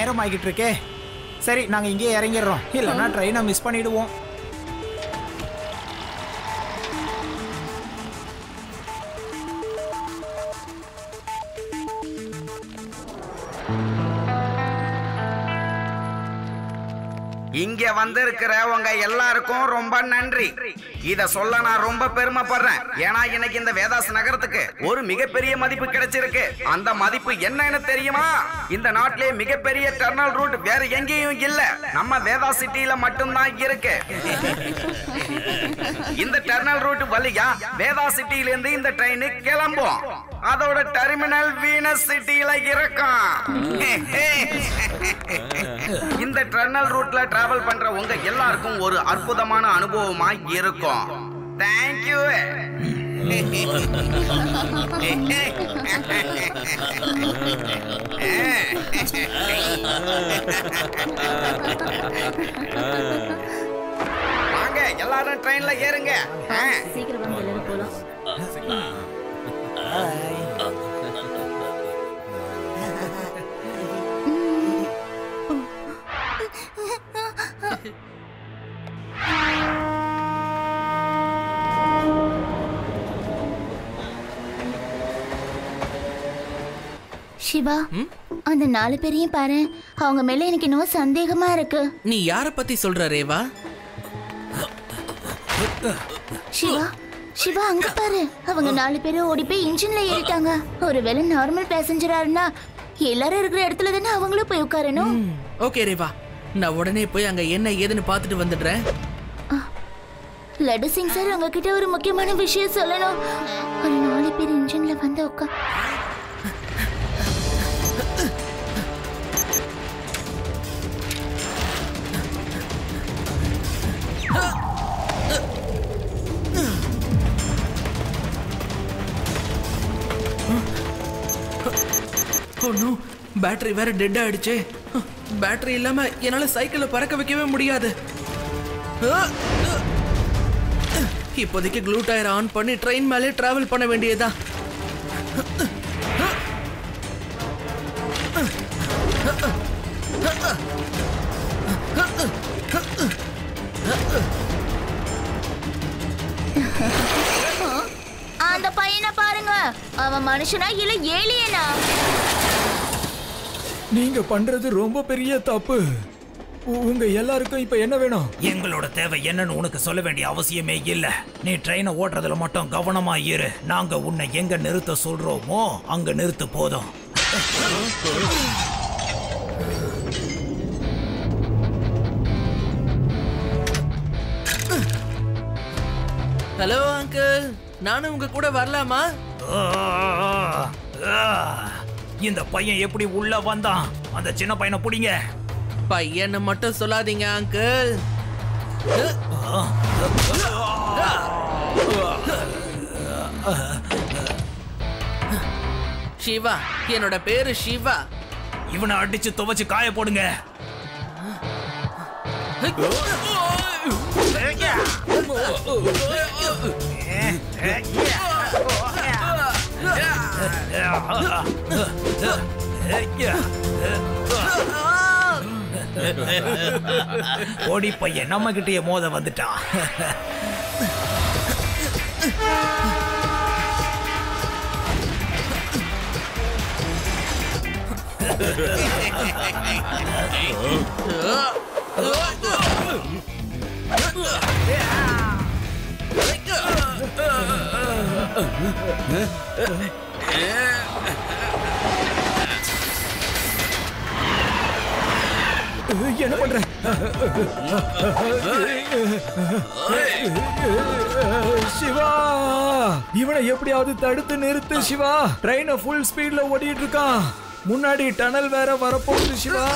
நேரம் ஆகிட்டு இருக்கே. சரி நாங்க இங்கே இறங்கிடுறோம், இல்லைன்னா ட்ரெயினை மிஸ் பண்ணிடுவோம். இங்க வந்திருக்கிற உங்க எல்லாருக்கும் ரொம்ப நன்றி. இத சொல்ல நான் ரொம்ப பெருமைப்படுறேன். ஏன்னா இன்னைக்கு இந்த வேதாஸ் நகரத்துக்கு ஒரு மிகப்பெரிய மதிப்பு கிடைச்சிருக்கு. அந்த மதிப்பு என்னன்னு தெரியுமா? இந்த நாட்டிலே மிகப்பெரிய டர்னல் ரூட் வேற எங்கேயும் இல்ல, நம்ம வேதாஸ் சிட்டில மட்டும்தான் இருக்கு. இந்த டர்னல் ரூட் வழியா வேதாஸ் சிட்டில இருந்து இந்த ட்ரெயின் கிளம்பும். அதோட டெர்மினல் வீனஸ் சிட்டில இருக்கும். இந்த டர்னல் ரூட்ல டிராவல் பண்ற உங்க எல்லாருக்கும் ஒரு அற்புதமான அனுபவமா இருக்கும். தேங்க்யூ. வாங்க எல்லாரும் ட்ரெயின்ல ஏறுங்க. சீக்கிரம் வாங்க எல்லாரும் போலாம். சிவா, அந்த 4 பேரையும் பாரு. அவங்க மேல எனக்கு இன்னும் சந்தேகமா இருக்கு. நீ யார பத்தி சொல்ற ரேவா? சிவா, சிவா அங்க பாரு. அவங்க 4 பேரும் ஓடி போய் இன்ஜின்ல ஏறிட்டாங்க. ஒருவேளை நார்மல் பேசஞ்சரா இருந்தா எல்லாரும் இருக்கிற இடத்துல தானே அவங்களும் போய் உட்காரணும். ஓகே ரேவா, நான் உடனே போய் அங்க என்ன ஏதுன்னு பார்த்துட்டு வந்துடுறேன். லட்டு சிங் சார் உங்ககிட்ட ஒரு முக்கியமான விஷயம் சொல்லணும். ஒரு 4 பேர் இன்ஜின்ல வந்து உட்கார். ஒன்னும் பேட்டரி வேற டெட் ஆயிடுச்சு. பேட்டரி இல்லாம என்னால சைக்கிளை பறக்க வைக்கவே முடியாது. இப்போதைக்கு க்ளூ டயர் ஆன் பண்ணி ட்ரெயின் மேலே டிராவல் பண்ண வேண்டியதா. அந்த பையனை பாருங்க, அவன் மனுஷனா இல்ல ஏலியனா? நீங்க பண்றது ரொம்ப பெரிய தப்பு. உங்க எல்லாருக்கும் இப்ப என்ன வேணும்? எங்களோட தேவை என்னன்னு உனக்கு சொல்ல வேண்டிய அவசியமே இல்ல. நீ ட்ரெயினை ஓட்டுறதுல மட்டும் கவனமா இரு. நாங்க உன்னை எங்க நிறுத்த சொல்றோமோ அங்க நிறுத்து போதும். ஹலோ அங்கிள், நானும் உங்க கூட வரலாமா? இந்த பையன் எப்படி உள்ள வந்தான்? அந்த சின்ன பையனை பிடிங்க. பையனை மட்டும் சொல்லாதீங்க அங்கிள். சிவா, என்னோட பேரு சிவா. இவனை அடிச்சு துவைச்சு காய போடுங்க. ஓடி பையன் நம்ம கிட்டே மோத வந்துட்டான். என்ன பண்ற? சிவா, இவனை எப்படியாவது தடுத்து நிறுத்து சிவா. ட்ரெயினை ஃபுல் ஸ்பீட்ல ஓடிட்டு இருக்கான். முன்னாடி டனல் வேற வரப்போகுது சிவா.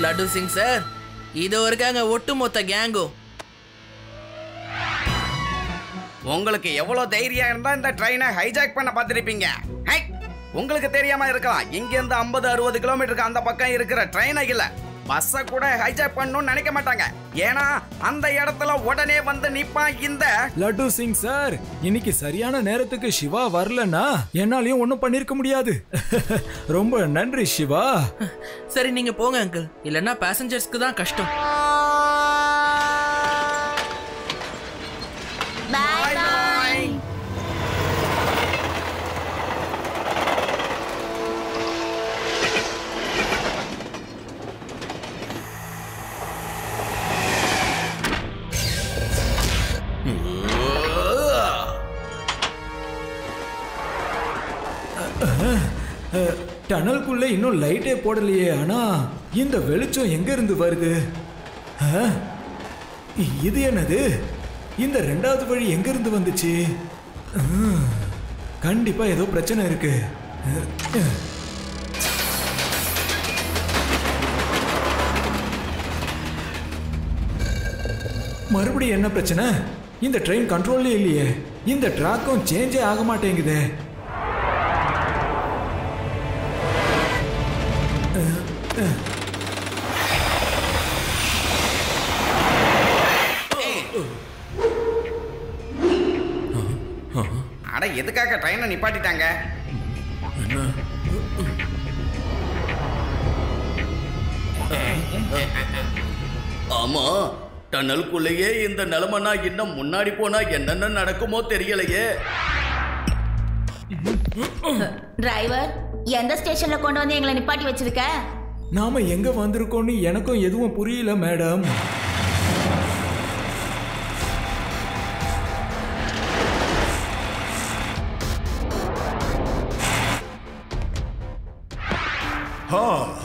லட்டு சிங் சார், இது இருக்காங்க ஒட்டுமொத்த கேங்கும். உங்களுக்கு எவ்வளவு தைரியம் இருந்தா இந்த ட்ரெயினை ஹைஜாக் பண்ண பார்த்திருப்பீங்க. உங்களுக்கு தெரியாம இருக்கலாம், இங்க இருந்து 50-60 கிலோமீட்டருக்கு அந்த பக்கம் இருக்கிற ட்ரெயினை இல்ல பஸ்ஸை கூட ஹைஜாக் பண்ணணும்னு நினைக்க மாட்டாங்க. ஏன்னா அந்த இடத்துல உடனே வந்து நிப்பான் இந்த லட்டு சிங் சார். இன்னைக்கு சரியான நேரத்துக்கு சிவா வரலன்னா என்னாலையும் ஒண்ணும் பண்ணிருக்க முடியாது. ரொம்ப நன்றி சிவா. சரி நீங்க போங்க அங்கிள், இல்லன்னா பேசஞ்சர்ஸ்க்கு தான் கஷ்டம். By by. டனலுக்குள்ள இன்னும் லைட்டே போடலையே. ஆனா இந்த வெளிச்சம் எங்க இருந்து வருது? இது என்னது? இந்த ரெண்டாவது வழி எங்க இருந்து வந்துச்சு? கண்டிப்பா ஏதோ பிரச்சனை இருக்கு. மறுபடியும் என்ன பிரச்சனை? இந்த ட்ரெயின் கண்ட்ரோல்லே இல்லையே. இந்த ட்ராக்கும் சேஞ்சே ஆக மாட்டேங்குதே. அட எதுக்காக ட்ரெயினை நிப்பாட்டிட்டாங்க? ஆமா, டனலுக்குள்ளேயே இந்த நிலைமைனா இன்னும் முன்னாடி போனா என்னென்ன நடக்குமோ தெரியலையே. டிரைவர், எந்த ஸ்டேஷன்ல கொண்டு வந்து எங்களை நிப்பாட்டி வச்சிருக்க? நாம எங்க வந்திருக்கோம்னு எனக்கும் எதுவும் புரியல மேடம்.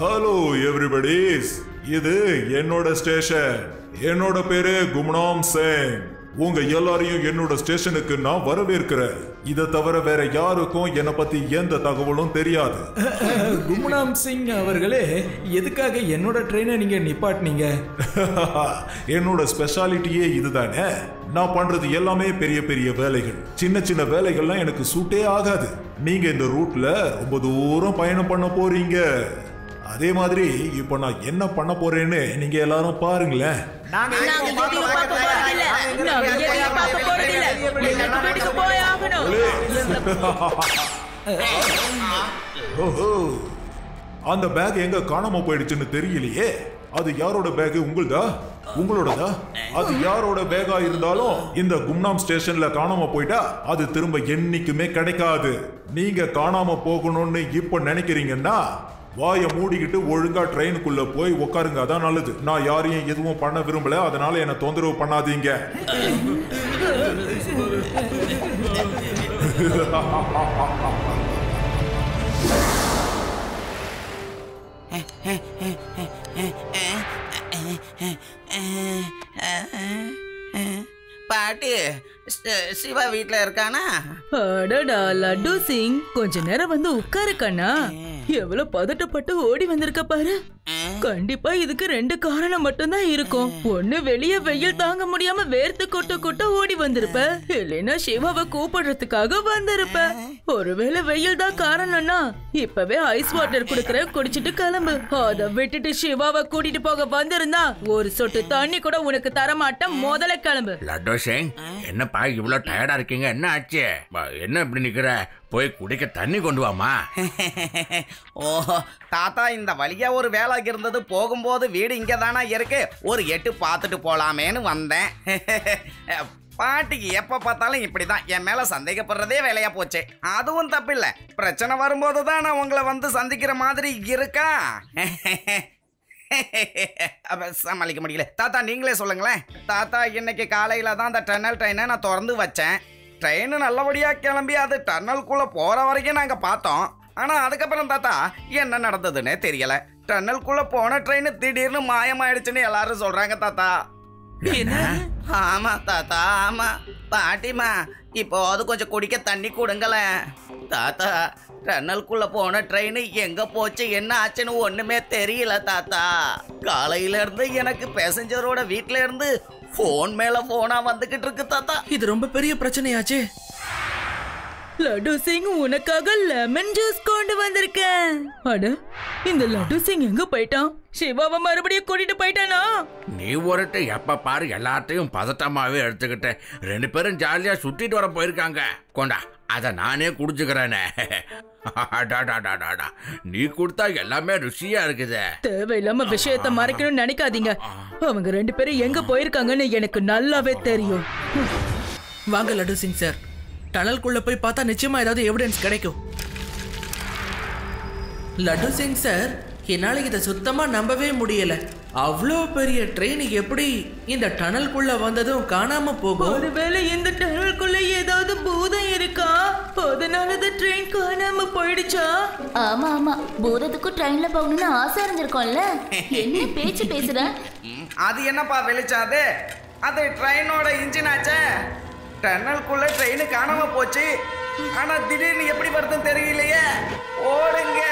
ஹலோ எவ்ரிபடிஸ், இது என்னோட ஸ்டேஷன். என்னோட பேரு கும்னாம் சிங். உங்க எல்லாரையும் என்னோட ஸ்டேஷனுக்கு நான் வரவேற்கிறேன். இதை தவிர வேற யாருக்கும் என்னை பத்தி எந்த தகவலும் தெரியாது. கும்னாம் சிங் அவர்களே, எதுக்காக என்னோட ட்ரெயினை நீங்க நிப்பாட்டினீங்க? என்னோட ஸ்பெஷாலிட்டியே இதுதானே. நான் பண்றது எல்லாமே பெரிய பெரிய வேலைகள். சின்ன சின்ன வேலைகள்லாம் எனக்கு சூட்டே ஆகாது. நீங்க இந்த ரூட்ல ரொம்ப தூரம் பயணம் பண்ண போறீங்க. அதே மாதிரி இப்ப நான் என்ன பண்ண போறேன்னு நீங்க எல்லாரும் பாருங்களேன். அந்த பேக் எங்க காணாம போயிடுச்சுன்னு தெரியலையே. அது யாரோட பேக்? உங்களோடதா? அது யாரோட பேகா இருந்தாலும் இந்த கும்னாம் ஸ்டேஷன்ல காணாம போயிட்டா அது திரும்ப என்னைக்குமே கிடைக்காது. நீங்க காணாம போகணும்னு இப்ப நினைக்கிறீங்கன்னா வாயை மூடிக்கிட்டு ஒழுங்கா ட்ரெயினுக்குள்ள போய் உட்காருங்க. அதான் நல்லது. நான் யாரையும் எதுவும் பண்ண விரும்பல, அதனால என்ன தொந்தரவு பண்ணாதீங்க. பாட்டி, சிவா வீட்ல இருக்கானா? அடடா லட்டு சிங், கொஞ்ச நேரம் வந்து உட்காரு கண்ணா. எவ்வளவு பதட்டப்பட்டு ஓடி வந்திருக்க பாரு. கண்டிப்பா இதுக்கு 2 காரணம் மட்டும்தான் இருக்கும். ஒண்ணு, வெளிய வெயில் தாங்க முடியாம வேர்த்து கொட்ட ஓடி வந்திருப்ப. இல்லைன்னா சிவாவை கூப்பிடுறதுக்காக வந்திருப்ப. ஒருவேளை வெயில் தான் காரணம்னா இப்பவே ஐஸ் வாட்டர் குடுக்கற, குடிச்சிட்டு கிளம்பு. அத விட்டுட்டு சிவாவை கூட்டிட்டு போக வந்திருந்தா ஒரு சொட்டு தண்ணி கூட உனக்கு தரமாட்டேன். முதல்ல கிளம்பு. லட்டு சிங், என்னப்பா இவ்வளவு டயர்டா இருக்கீங்க? என்ன ஆச்சு? என்ன இப்படி நிக்கிற? போய் குடிக்க தண்ணி கொண்டு வாமா. ஓ தாத்தா, இந்த வழியா ஒரு வேலை இருந்தது. போகும்போது வீடு இங்க தானே இருக்கு, ஒரு எட்டு பார்த்துட்டு போலாமேன்னு வந்தேன். பாட்டிக்கு எப்ப பார்த்தாலும் இப்படிதான் என் மேல சந்தேகப்படுறதே வேலையா போச்சு. அதுவும் தப்பில்லை. பிரச்சனை வரும்போது தான் நான் உங்களை வந்து சந்திக்கிற மாதிரி இருக்கா. சமாளிக்க முடியல. தாத்தா நீங்களே சொல்லுங்களேன். தாத்தா, இன்னைக்கு காலையில தான் அந்த டனல் ட்ரெயினை நான் திறந்து வச்சேன். ட்ரெயின் நல்லபடியா கிளம்பி அது டன்னலுக்குள்ள போற வரைக்கும் நாங்க பார்த்தோம். ஆனா அதுக்கப்புறம் தாத்தா என்ன நடந்ததுன்னே தெரியல. டன்னலுக்குள்ள போன ட்ரெயின் திடீர்னு மாயமாயிடுச்சுன்னு எல்லாரும் சொல்றாங்க தாத்தா. ஆமா தாத்தா, ஆமா. பாட்டிமா, இப்போ அது கொஞ்சம் குடிக்க தண்ணி கொடுங்களேன். தாத்தா, டன்னலுக்குள்ள போன ட்ரெயின் எங்க போச்சு, என்ன ஆச்சுன்னு ஒண்ணுமே தெரியல தாத்தா. காலையில இருந்து எனக்கு பேசஞ்சரோட வீட்டுல இருந்து போன் மேல போனா வந்துகிட்டு இருக்கு தாத்தா. இது ரொம்ப பெரிய பிரச்சனையாச்சே. லட்டு சிங் உனக்காக லெமன் ஜூஸ் கொண்டு வந்திருக்கேன். அட இந்த லட்டு சிங் எங்க போயிட்டான்? சிவாவை மறுபடியும் கூட்டிட்டு போயிட்டானா? நீ ஒருட்டு எப்ப பாரு எல்லாத்தையும் பதட்டமாவே எடுத்துக்கிட்டு 2 பேரும் ஜாலியா சுத்திட்டு வர போயிருக்காங்க. கொண்டா அத நானே குடிச்சுக்கிறேனே. நீ கொடுத்தா எல்லாமே ருசியா இருக்குது. தேவையில்லாம விஷயத்த மறைக்கணும்னு நினைக்காதீங்க. அவங்க 2 பேரும் எங்க போயிருக்காங்கன்னு எனக்கு நல்லாவே தெரியும். வாங்க லட்டு சிங் சார், டனலுக்குள்ள போய் பார்த்தா நிச்சயமா ஏதாவது எவிடன்ஸ் கிடைக்கும். லட்டு சிங் சார், என்னால இதை சுத்தமா நம்பவே முடியல. அவ்வளோ பெரிய ட்ரெயின் எப்படி இந்த டனலுக்குள்ள வந்ததும் காணாம போகும்? ஒருவேளை இந்த டனலுக்குள்ள ஏதாவது பூதம் இருக்கா? அதனாலதான் ட்ரெயின் காணாம போயிடுச்சா? ஆமா ஆமா, பூதத்துக்கும் ட்ரெயின்ல போகணும்னு ஆசை இருந்திருக்கோம்ல. என்ன பேச்சு பேசுற? அது என்னப்பா வெளிச்சாது? அது ட்ரெயினோட இன்ஜின் ஆச்சே. டனலுக்குள்ள ட்ரெயின் காணாம போச்சு. ஆனா திடீர்னு எப்படி வருதுன்னு தெரியலையே. ஓடுங்க.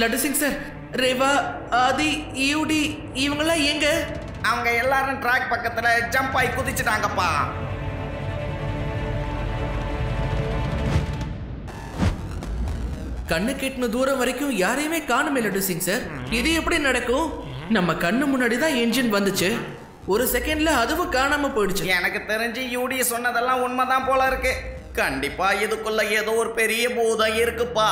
லட்டு சிங் சார், ரேவா, ஆதி, யூடி இவங்கெல்லாம் எங்க? அவங்க எல்லாரும் ட்ராக் பக்கத்துல ஜம்ப் ஆகி குதிச்சுட்டாங்கப்பா. கண்ணு கெட்டின தூரம் வரைக்கும் யாரையுமே காணுமே லட்டு சிங் சார். இது எப்படி நடக்கும்? நம்ம கண்ணு முன்னாடி தான் என்ஜின் வந்துச்சு, ஒரு செகண்ட்ல அதுவும் காணாம போயிடுச்சு. எனக்கு தெரிஞ்சு யூடி சொன்னதெல்லாம் உண்மைதான் போல இருக்கு. கண்டிப்பா இதுக்குள்ள ஏதோ ஒரு பெரிய பூதம் இருக்குப்பா.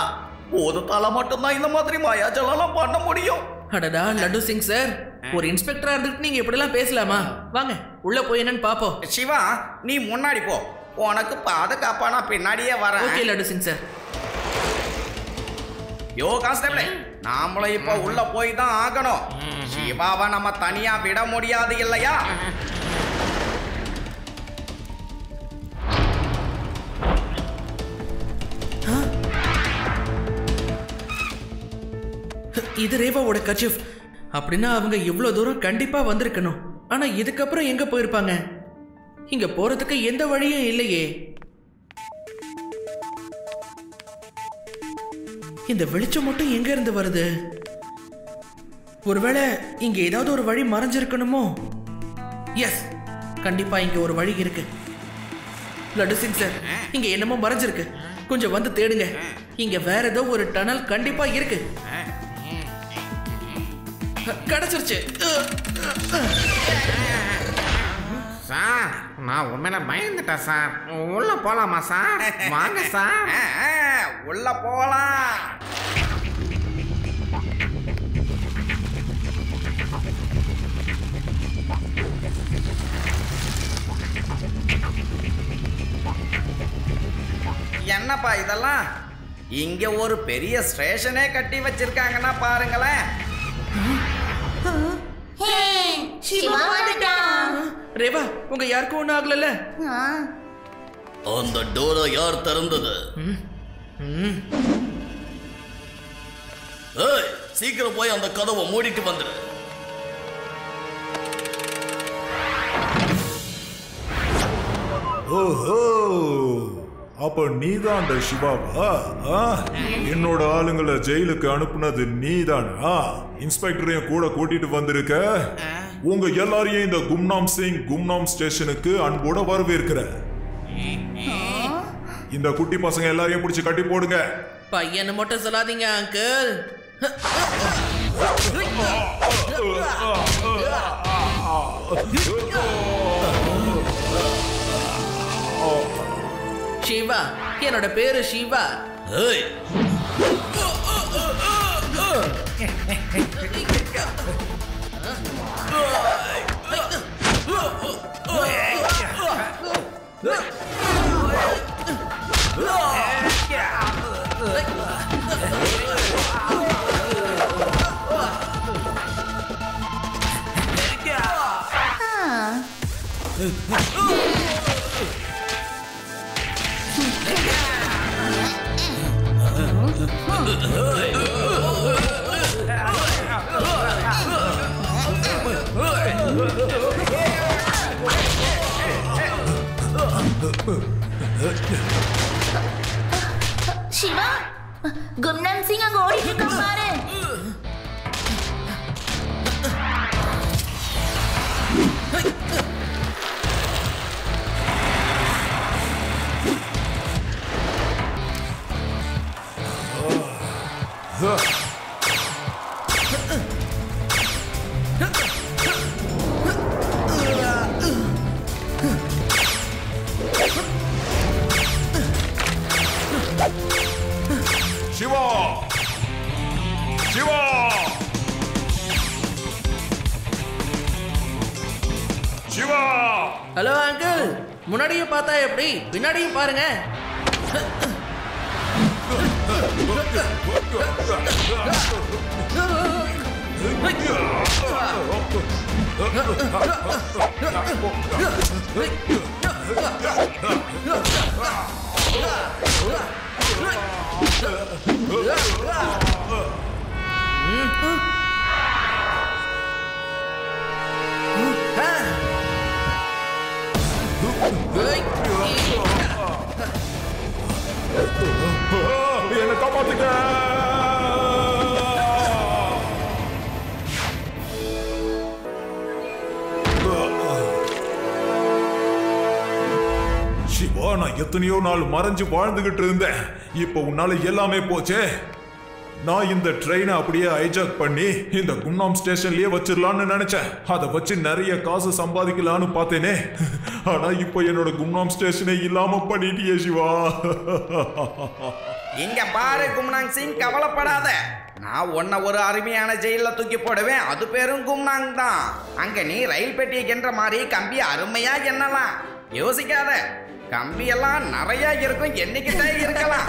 பூதத்தால மட்டும்தான் இந்த மாதிரி மாயாஜலம் பண்ண முடியும். அடடா லட்டு சிங் சார், ஒரு இன்ஸ்பெக்டரா இருந்துட்டு நீங்க இப்படி எல்லாம் பேசலாமா? வாங்க உள்ள போய் என்னன்னு பாப்போம். சிவா, நீ முன்னாடி போ. உனக்கு பாதுகாப்பா நான் பின்னாடியே வரேன். Okay Laddu Singh sir. யோ கான்ஸ்டபிளே, நாமளும் இப்போ உள்ள போய் தான் ஆகணும். சிவாவை நம்ம தனியா விட முடியாது இல்லையா? இது ரேவாவோட கர்ச்சீஃப். அப்படின்னா அவங்க இவ்வளவு தூரம் கண்டிப்பா வந்திருக்கணும். ஆனா இதுக்கப்புறம் எங்க போயிருப்பாங்க? இங்க போறதுக்கு எந்த வழியும் இல்லையே. இந்த வெளிச்சம் மட்டும் எங்க இருந்து வருது? ஒருவேளை இங்க ஏதாவது ஒரு வழி மறைஞ்சிருக்கணுமோ? எஸ், கண்டிப்பா இங்க ஒரு வழி இருக்கு. லட்டு சிங் சார், இங்க என்னமோ மறைஞ்சிருக்கு, கொஞ்சம் வந்து தேடுங்க. இங்க வேற ஏதோ ஒரு டனல் கண்டிப்பா இருக்கு. கிடைச்சிருச்சு. சார், நான் உண்மையில பயந்துட்டேன் சார். உள்ள போலாமா சார்? வாங்க சார். உள்ள போலாம். என்னப்பா இதெல்லாம்? இங்க ஒரு பெரிய ஸ்டேஷனே கட்டி வச்சிருக்காங்கன்னா பாருங்களேன். ரேவா, உங்க யாருக்கும் ஒன்றும் ஆகல? அந்த டோரை யார் திறந்தது? ஏய், சீக்கிரம் போய் அந்த கதவை மூடிட்டு வந்துடு. ஓஹோ, அப்ப நீதான் அந்த சிவாவா? என்னோட ஆளுங்களை ஜெயிலுக்கு அனுப்புனது நீதானா? இன்ஸ்பெக்டரையும் கூட கூட்டிட்டு வந்திருக்க. உங்க எல்லாரையும் இந்த கும்னாம் சிங் கும்னாம் ஸ்டேஷனுக்கு அன்போட வரவேற்கிற. இந்த குட்டி பசங்க எல்லாரையும் பிடிச்சு கட்டி போடுங்க. பையனை மட்டும் சொல்லாதீங்க அங்கிள். சிவா, என்னோட பேரு சிவா. ஏய், சிவா, கும்னாம் சிங் அங்க ஓடிட்டு இருக்கான் பாரு. சிவா சிவா சிவா ஹலோ அங்கிள், முன்னாடியும் பார்த்தா எப்படி, பின்னாடியும் பாருங்க. என்ன காப்பாத்துங்க. சிவா, நான் எத்தனையோ நாள் மறைஞ்சு வாழ்ந்துகிட்டு இருந்தேன். இப்ப உன்னால எல்லாமே போச்சே. நான் இந்த ட்ரெயினை அப்படியே ஹைஜாக் பண்ணி இந்த கும்னாம் ஸ்டேஷன்லயே வச்சிடலான்னு நினைச்சேன். அதை வச்சு நிறைய காசு சம்பாதிக்கலான்னு பார்த்தேனே. ஆனா இப்போ என்னோட கும்னாம் ஸ்டேஷனை இல்லாம பண்ணிட்டியே சிவா. இங்க பாரு கும்னாங் சிங், கவலைப்படாத. நான் உன்னை ஒரு அருமையான ஜெயில தூக்கி போடுவேன். அது பேரும் கும்னாங் தான். அங்க நீ ரயில் பெட்டியை என்ற மாதிரி கம்பி அருமையா எண்ணலாம். யோசிக்காத, கம்பி எல்லாம் நிறைய இருக்கும், என்னைக்கிட்டே இருக்கலாம்.